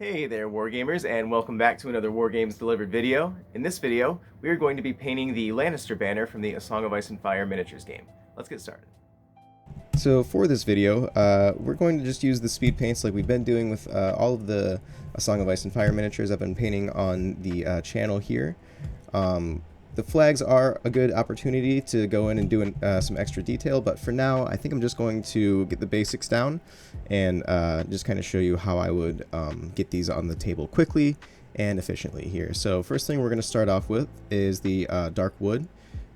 Hey there, Wargamers, and welcome back to another Wargames Delivered video. In this video, we are going to be painting the Lannister banner from the A Song of Ice and Fire miniatures game. Let's get started. So for this video, we're going to just use the speed paints like we've been doing with all of the A Song of Ice and Fire miniatures I've been painting on the channel here. The flags are a good opportunity to go in and do some extra detail, but for now I think I'm just going to get the basics down and just kind of show you how I would get these on the table quickly and efficiently here. So first thing we're going to start off with is the dark wood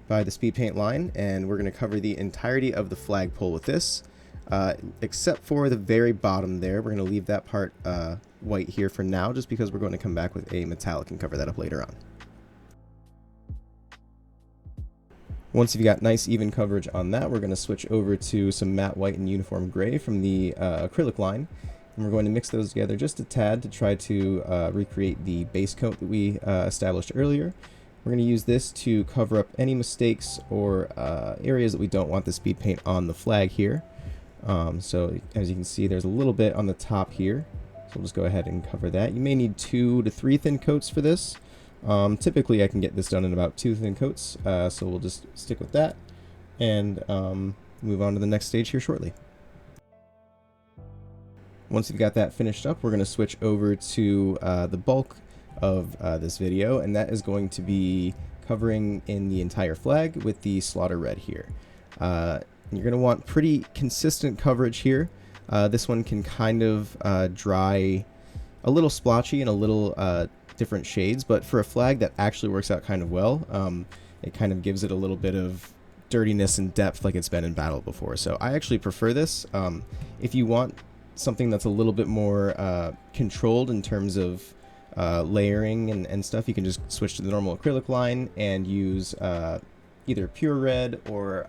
by the speed paint line, and we're going to cover the entirety of the flagpole with this, except for the very bottom there. We're going to leave that part white here for now, just because we're going to come back with a metallic and cover that up later on. Once you've got nice even coverage on that, we're going to switch over to some matte white and uniform gray from the acrylic line, and we're going to mix those together just a tad to try to recreate the base coat that we established earlier. We're going to use this to cover up any mistakes or areas that we don't want the speed paint on the flag here. So as you can see, there's a little bit on the top here, so we'll just go ahead and cover that. You may need 2 to 3 thin coats for this. Typically I can get this done in about 2 thin coats, so we'll just stick with that and move on to the next stage here shortly. Once you've got that finished up, we're going to switch over to the bulk of this video, and that is going to be covering in the entire flag with the slaughter red here. You're going to want pretty consistent coverage here. This one can kind of dry a little splotchy and a little different shades, but for a flag that actually works out kind of well, it kind of gives it a little bit of dirtiness and depth like it's been in battle before. So I actually prefer this. If you want something that's a little bit more controlled in terms of layering and stuff, you can just switch to the normal acrylic line and use either pure red or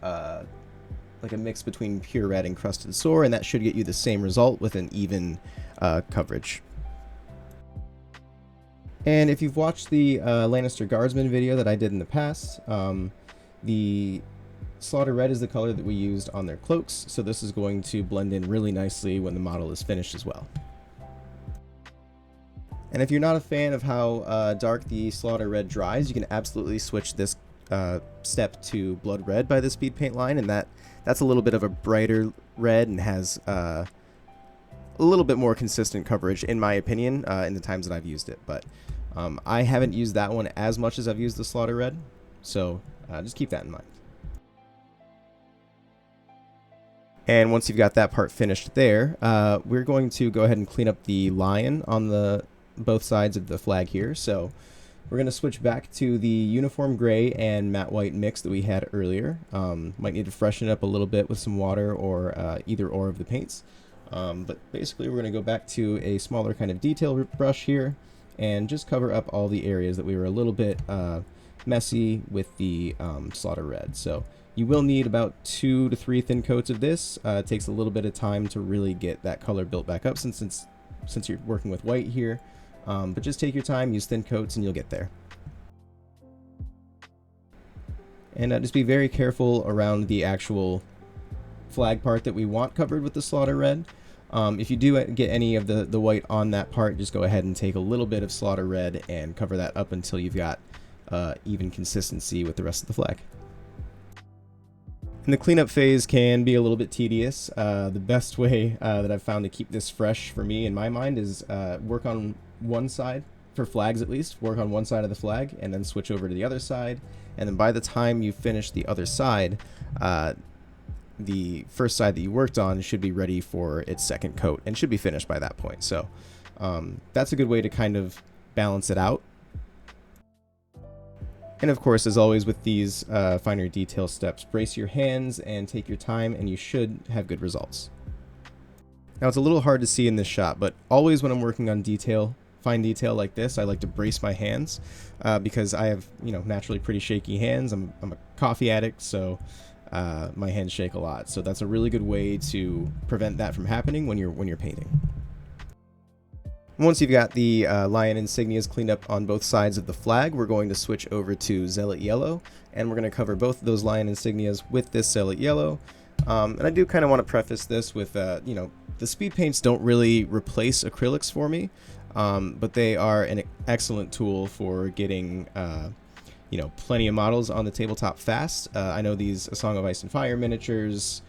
like a mix between pure red and crusted sour, and that should get you the same result with an even coverage. And if you've watched the Lannister Guardsman video that I did in the past, the slaughter red is the color that we used on their cloaks, so this is going to blend in really nicely when the model is finished as well. And if you're not a fan of how dark the slaughter red dries, you can absolutely switch this step to blood red by the speed paint line, and that's a little bit of a brighter red and has a little bit more consistent coverage in my opinion in the times that I've used it. But I haven't used that one as much as I've used the slaughter red, so just keep that in mind. And once you've got that part finished there, we're going to go ahead and clean up the lion on both sides of the flag here. So we're going to switch back to the uniform gray and matte white mix that we had earlier. Might need to freshen it up a little bit with some water or either or of the paints. But basically we're going to go back to a smaller kind of detail brush here and just cover up all the areas that we were a little bit messy with the slaughter red. So you will need about 2 to 3 thin coats of this. It takes a little bit of time to really get that color built back up since you're working with white here. But just take your time, use thin coats, and you'll get there. And just be very careful around the actual flag part that we want covered with the slaughter red. If you do get any of the white on that part, just go ahead and take a little bit of slaughter red and cover that up until you've got even consistency with the rest of the flag. And the cleanup phase can be a little bit tedious. The best way that I've found to keep this fresh for me in my mind is work on one side, for flags at least, work on one side of the flag and then switch over to the other side. And then by the time you finish the other side, the first side that you worked on should be ready for its second coat and should be finished by that point. So that's a good way to kind of balance it out. And of course, as always with these finer detail steps, brace your hands and take your time and you should have good results. Now it's a little hard to see in this shot, but always when I'm working on fine detail like this, I like to brace my hands because I have, naturally pretty shaky hands. I'm a coffee addict, so my hands shake a lot. So that's a really good way to prevent that from happening when you're painting. Once you've got the lion insignias cleaned up on both sides of the flag, we're going to switch over to Zealot Yellow, and we're going to cover both of those lion insignias with this Zealot Yellow. And I do kind of want to preface this with, the speed paints don't really replace acrylics for me. but they are an excellent tool for getting plenty of models on the tabletop fast. I know these A Song of Ice and Fire miniatures,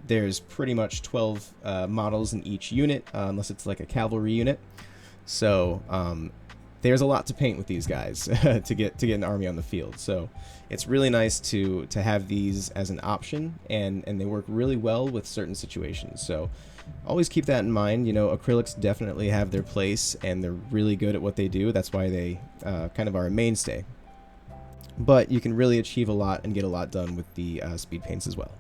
there's pretty much 12 models in each unit, unless it's like a cavalry unit. So there's a lot to paint with these guys to get an army on the field. So it's really nice to have these as an option, and they work really well with certain situations. So always keep that in mind. Acrylics definitely have their place, and they're really good at what they do. That's why they kind of are a mainstay. But you can really achieve a lot and get a lot done with the speed paints as well.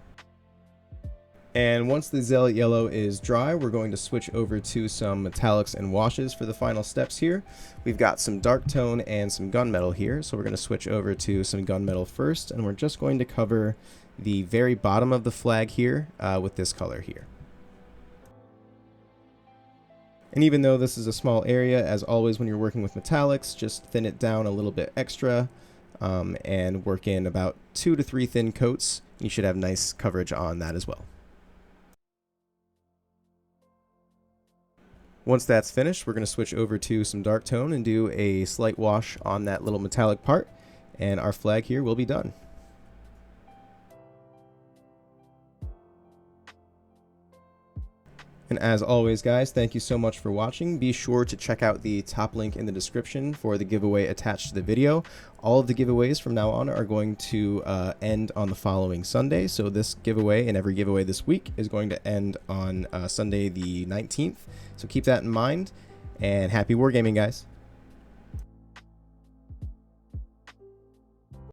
And once the Zealot Yellow is dry, we're going to switch over to some metallics and washes for the final steps here. We've got some dark tone and some gunmetal here, so we're going to switch over to some gunmetal first, and we're just going to cover the very bottom of the flag here with this color here. And even though this is a small area, as always when you're working with metallics, just thin it down a little bit extra and work in about 2 to 3 thin coats. You should have nice coverage on that as well. Once that's finished, we're going to switch over to some dark tone and do a slight wash on that little metallic part, and our flag here will be done. And as always, guys, thank you so much for watching. Be sure to check out the top link in the description for the giveaway attached to the video. All of the giveaways from now on are going to end on the following Sunday. So this giveaway and every giveaway this week is going to end on Sunday the 19th. So keep that in mind, and happy wargaming, guys.